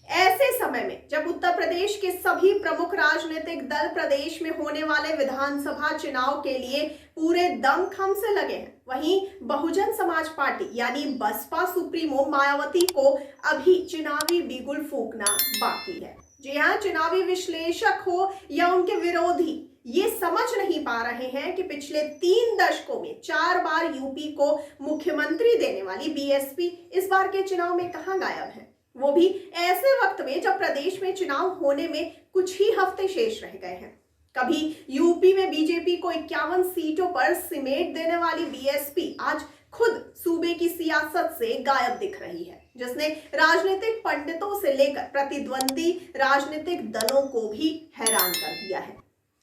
ऐसे समय में जब उत्तर प्रदेश के सभी प्रमुख राजनीतिक दल प्रदेश में होने वाले विधानसभा चुनाव के लिए पूरे दमखम से लगे हैं, वहीं बहुजन समाज पार्टी यानी बसपा सुप्रीमो मायावती को अभी चुनावी बिगुल फूंकना बाकी है। जी हां, चुनावी विश्लेषक हो या उनके विरोधी ये समझ नहीं पा रहे हैं कि पिछले 3 दशकों में 4 बार यूपी को मुख्यमंत्री देने वाली बीएसपी इस बार के चुनाव में कहां गायब है, वो भी ऐसे वक्त में जब प्रदेश में चुनाव होने में कुछ ही हफ्ते शेष रह गए हैं। कभी यूपी में बीजेपी को 51 सीटों पर सिमेट देने वाली बीएसपी आज खुद सूबे की सियासत से गायब दिख रही है, जिसने राजनीतिक पंडितों से लेकर प्रतिद्वंदी राजनीतिक दलों को भी हैरान कर दिया है।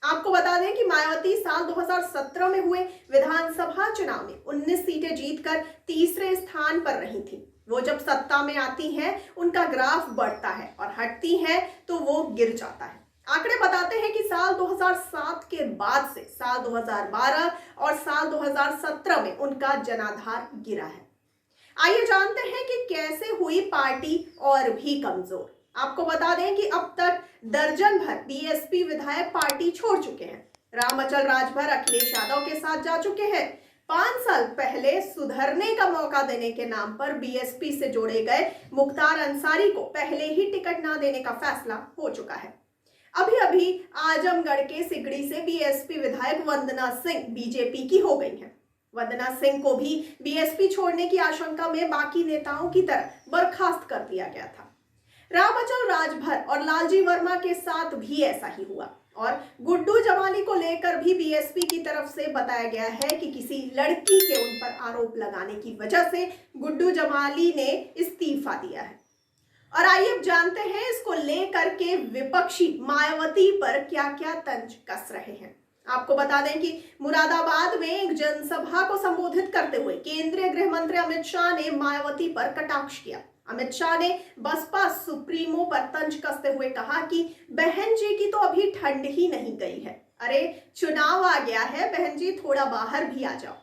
आपको बता दें कि मायावती साल 2017 में हुए विधानसभा चुनाव में 19 सीटें जीतकर तीसरे स्थान पर रही थी। वो जब सत्ता में आती हैं, उनका ग्राफ बढ़ता है और हटती हैं तो वो गिर जाता है। आंकड़े बताते हैं कि साल 2007 के बाद से साल 2012 और साल 2017 में उनका जनाधार गिरा है। आइए जानते हैं कि कैसे हुई पार्टी और भी कमजोर। आपको बता दें कि अब तक दर्जन भर बीएसपी विधायक पार्टी छोड़ चुके हैं। रामअचल राजभर अखिलेश यादव के साथ जा चुके हैं। 5 साल पहले सुधरने का मौका देने के नाम पर बीएसपी से जोड़े गए मुख्तार अंसारी को पहले ही टिकट ना देने का फैसला हो चुका है। अभी अभी आजमगढ़ के सिगड़ी से बीएसपी विधायक वंदना सिंह बीजेपी की हो गई हैं। वंदना सिंह को भी बीएसपी छोड़ने की आशंका में बाकी नेताओं की तरह बर्खास्त कर दिया गया था। रामअचल राजभर और लालजी वर्मा के साथ भी ऐसा ही हुआ और गुड्डू जमाली को लेकर भी बीएसपी की तरफ से बताया गया है कि किसी लड़की के उन पर आरोप लगाने की वजह से गुड्डू जमाली ने इस्तीफा दिया है। और आइए अब जानते हैं इसको लेकर के विपक्षी मायावती पर क्या क्या तंज कस रहे हैं। आपको बता दें कि मुरादाबाद में एक जनसभा को संबोधित करते हुए केंद्रीय गृह मंत्री अमित शाह ने मायावती पर कटाक्ष किया। अमित शाह ने बसपा सुप्रीमो पर तंज कसते हुए कहा कि बहन जी की तो अभी ठंड ही नहीं गई है। अरे चुनाव आ गया है बहन जी, थोड़ा बाहर भी आ जाओ।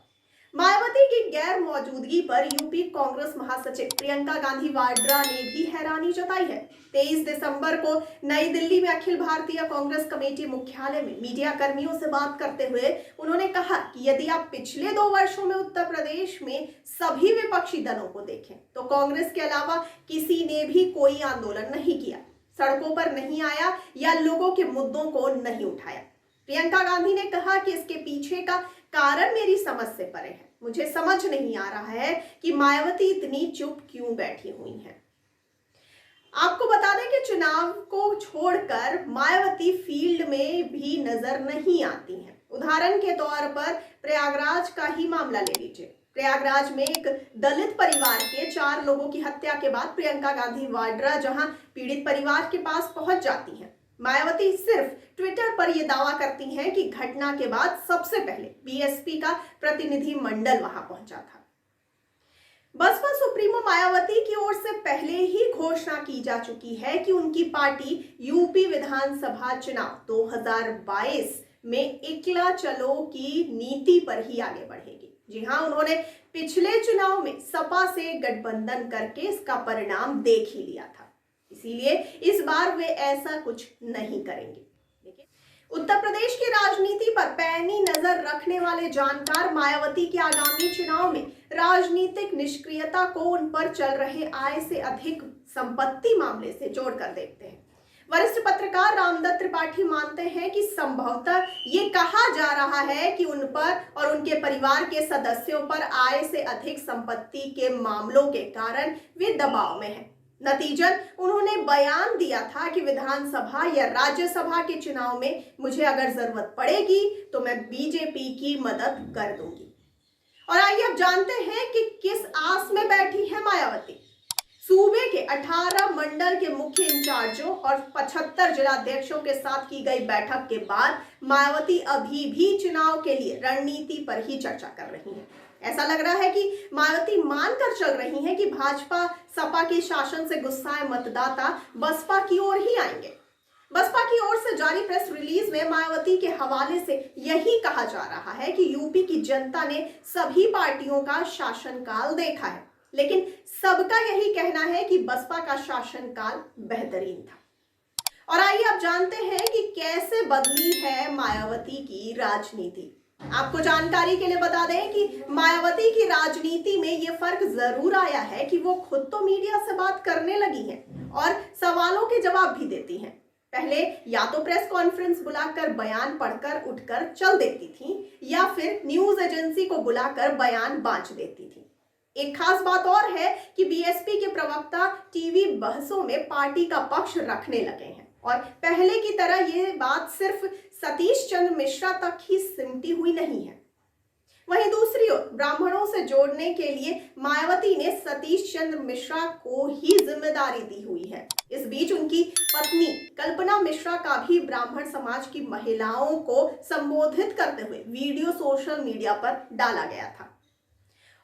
मायावती की गैर मौजूदगी पर यूपी कांग्रेस महासचिव प्रियंका गांधी वाड्रा ने भी हैरानी जताई है। 23 दिसंबर को नई दिल्ली में अखिल भारतीय कांग्रेस कमेटी मुख्यालय में मीडिया कर्मियों से बात करते हुए उन्होंने कहा कि यदि आप पिछले 2 वर्षों में उत्तर प्रदेश में सभी विपक्षी दलों को देखें तो कांग्रेस के अलावा किसी ने भी कोई आंदोलन नहीं किया, सड़कों पर नहीं आया या लोगों के मुद्दों को नहीं उठाया। प्रियंका गांधी ने कहा कि इसके पीछे का कारण मेरी समझ से परे है। मुझे समझ नहीं आ रहा है कि मायावती इतनी चुप क्यों बैठी हुई हैं। आपको बता दें कि चुनाव को छोड़कर मायावती फील्ड में भी नजर नहीं आती हैं। उदाहरण के तौर पर प्रयागराज का ही मामला ले लीजिए। प्रयागराज में एक दलित परिवार के 4 लोगों की हत्या के बाद प्रियंका गांधी वाड्रा जहां पीड़ित परिवार के पास पहुंच जाती हैं, मायावती सिर्फ ट्विटर पर यह दावा करती हैं कि घटना के बाद सबसे पहले बीएसपी का प्रतिनिधि मंडल वहां पहुंचा था। बसपा सुप्रीमो मायावती की ओर से पहले ही घोषणा की जा चुकी है कि उनकी पार्टी यूपी विधानसभा चुनाव 2022 में एकला चलो की नीति पर ही आगे बढ़ेगी। जी हां, उन्होंने पिछले चुनाव में सपा से गठबंधन करके इसका परिणाम देख ही लिया था, इसीलिए इस बार वे ऐसा कुछ नहीं करेंगे। उत्तर प्रदेश की राजनीति पर पैनी नजर रखने वाले जानकार मायावती के आगामी चुनाव में राजनीतिक निष्क्रियता को उन पर चल रहे आय से अधिक संपत्ति मामले से जोड़कर देखते हैं। वरिष्ठ पत्रकार रामदत्त त्रिपाठी मानते हैं कि संभवतः ये कहा जा रहा है कि उन पर और उनके परिवार के सदस्यों पर आय से अधिक संपत्ति के मामलों के कारण वे दबाव में हैं। नतीजन उन्होंने बयान दिया था कि विधानसभा या राज्यसभा के चुनाव में मुझे अगर जरूरत पड़ेगी तो मैं बीजेपी की मदद कर दूंगी। और आइए अब जानते हैं कि किस आस में बैठी है मायावती। सूबे के 18 मंडल के मुख्य इंचार्जों और 75 जिलाध्यक्षों के साथ की गई बैठक के बाद मायावती अभी भी चुनाव के लिए रणनीति पर ही चर्चा कर रही हैं। ऐसा लग रहा है कि मायावती मानकर चल रही हैं कि भाजपा सपा के शासन से गुस्साए मतदाता बसपा की ओर ही आएंगे। बसपा की ओर से जारी प्रेस रिलीज में मायावती के हवाले से यही कहा जा रहा है कि यूपी की जनता ने सभी पार्टियों का शासनकाल देखा है। लेकिन सबका यही कहना है कि बसपा का शासनकाल बेहतरीन था। और आइए अब जानते हैं कि कैसे बदली है मायावती की राजनीति। आपको जानकारी के लिए बता दें कि मायावती की राजनीति में यह फर्क जरूर आया है कि वो खुद तो मीडिया से बात करने लगी हैं और सवालों के जवाब भी देती हैं। पहले या तो प्रेस कॉन्फ्रेंस बुलाकर बयान पढ़कर उठकर चल देती थी या फिर न्यूज एजेंसी को बुलाकर बयान बांट देती थी। एक खास बात और है कि बीएसपी के प्रवक्ता टीवी बहसों में पार्टी का पक्ष रखने लगे हैं और पहले की तरह यह बात सिर्फ सतीश चंद्र मिश्रा तक ही सिमटी हुई नहीं है। वहीं दूसरी ओर ब्राह्मणों से जोड़ने के लिए मायावती ने सतीश चंद्र मिश्रा को ही जिम्मेदारी दी हुई है। इस बीच उनकी पत्नी कल्पना मिश्रा का भी ब्राह्मण समाज की महिलाओं को संबोधित करते हुए वीडियो सोशल मीडिया पर डाला गया था।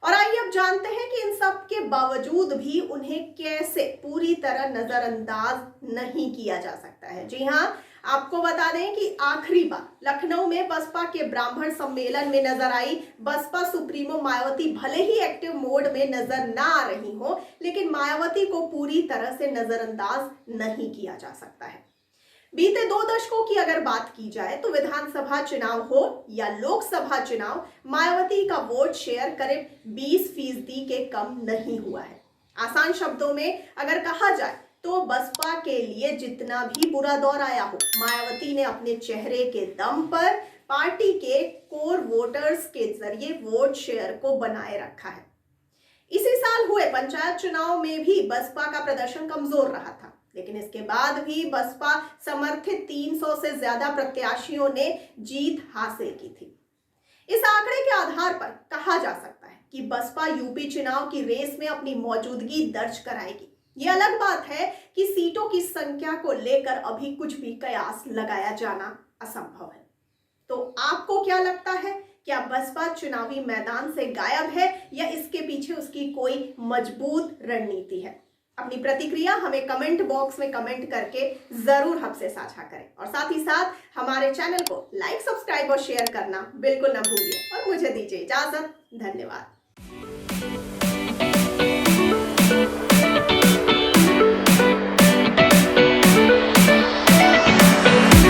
और आइए अब जानते हैं कि इन सब के बावजूद भी उन्हें कैसे पूरी तरह नजरअंदाज नहीं किया जा सकता है। जी हां, आपको बता दें कि आखिरी बार लखनऊ में बसपा के ब्राह्मण सम्मेलन में नजर आई बसपा सुप्रीमो मायावती भले ही एक्टिव मोड में नजर ना आ रही हो, लेकिन मायावती को पूरी तरह से नजरअंदाज नहीं किया जा सकता है। बीते 2 दशकों की अगर बात की जाए तो विधानसभा चुनाव हो या लोकसभा चुनाव, मायावती का वोट शेयर करीब 20% के कम नहीं हुआ है। आसान शब्दों में अगर कहा जाए तो बसपा के लिए जितना भी बुरा दौर आया हो, मायावती ने अपने चेहरे के दम पर पार्टी के कोर वोटर्स के जरिए वोट शेयर को बनाए रखा है। इसी साल हुए पंचायत चुनाव में भी बसपा का प्रदर्शन कमजोर रहा था, लेकिन इसके बाद भी बसपा समर्थित 300 से ज्यादा प्रत्याशियों ने जीत हासिल की थी। इस आंकड़े के आधार पर कहा जा सकता है कि बसपा यूपी चुनाव की रेस में अपनी मौजूदगी दर्ज कराएगी। ये अलग बात है कि सीटों की संख्या को लेकर अभी कुछ भी कयास लगाया जाना असंभव है। तो आपको क्या लगता है, क्या बसपा चुनावी मैदान से गायब है या इसके पीछे उसकी कोई मजबूत रणनीति है? अपनी प्रतिक्रिया हमें कमेंट बॉक्स में कमेंट करके जरूर हमसे साझा करें और साथ ही साथ हमारे चैनल को लाइक, सब्सक्राइब और शेयर करना बिल्कुल ना भूलिए। और मुझे दीजिए इजाजत। धन्यवाद।